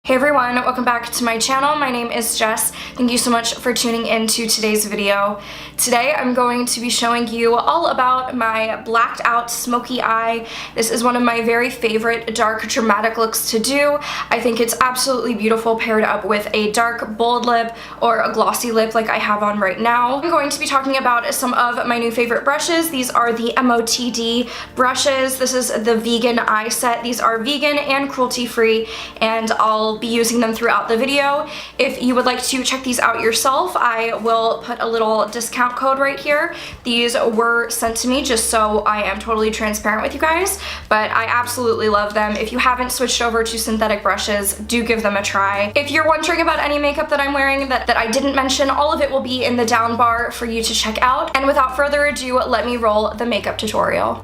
Hey everyone, welcome back to my channel. My name is Jess. Thank you so much for tuning into today's video. Today I'm going to be showing you all about my blacked out smoky eye. This is one of my very favorite dark dramatic looks to do. I think it's absolutely beautiful paired up with a dark bold lip or a glossy lip like I have on right now. I'm going to be talking about some of my new favorite brushes. These are the MOTD brushes. This is the vegan eye set. These are vegan and cruelty free, and I'll be using them throughout the video. If you would like to check these out yourself, I will put a little discount code right here. These were sent to me just so I am totally transparent with you guys, but I absolutely love them. If you haven't switched over to synthetic brushes, do give them a try. If you're wondering about any makeup that I'm wearing that I didn't mention, all of it will be in the down bar for you to check out. And without further ado, let me roll the makeup tutorial.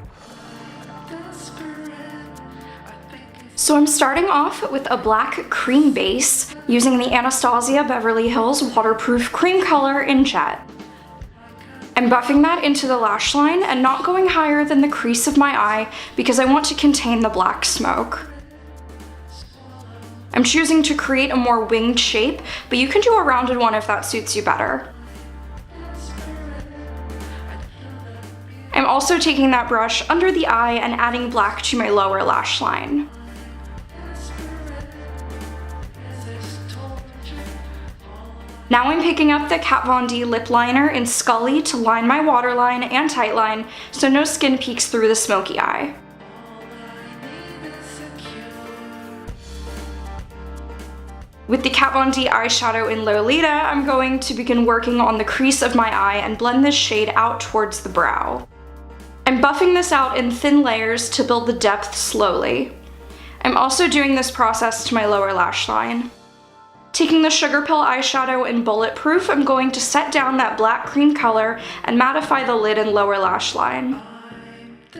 So I'm starting off with a black cream base using the Anastasia Beverly Hills Waterproof Cream Color in Jet. I'm buffing that into the lash line and not going higher than the crease of my eye because I want to contain the black smoke. I'm choosing to create a more winged shape, but you can do a rounded one if that suits you better. I'm also taking that brush under the eye and adding black to my lower lash line. Now I'm picking up the Kat Von D lip liner in Skully to line my waterline and tightline so no skin peeks through the smoky eye. With the Kat Von D eyeshadow in Lolita, I'm going to begin working on the crease of my eye and blend this shade out towards the brow. I'm buffing this out in thin layers to build the depth slowly. I'm also doing this process to my lower lash line. Taking the SUGARPILL eyeshadow in Bulletproof, I'm going to set down that black cream color and mattify the lid and lower lash line.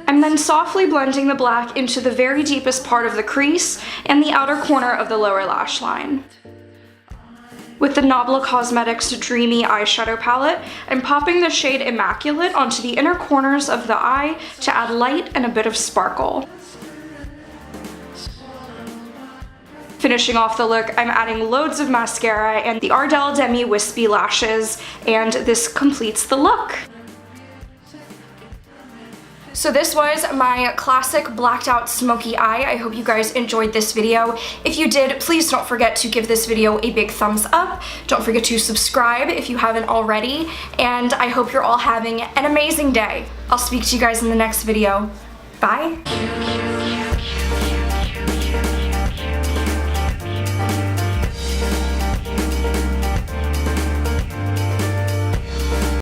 I'm then softly blending the black into the very deepest part of the crease and the outer corner of the lower lash line. With the Nabla Cosmetics Dreamy eyeshadow palette, I'm popping the shade Immaculate onto the inner corners of the eye to add light and a bit of sparkle. Finishing off the look, I'm adding loads of mascara and the ARDELL Demi Wispy lashes, and this completes the look. So this was my classic blacked out smoky eye. I hope you guys enjoyed this video. If you did, please don't forget to give this video a big thumbs up. Don't forget to subscribe if you haven't already, and I hope you're all having an amazing day. I'll speak to you guys in the next video. Bye!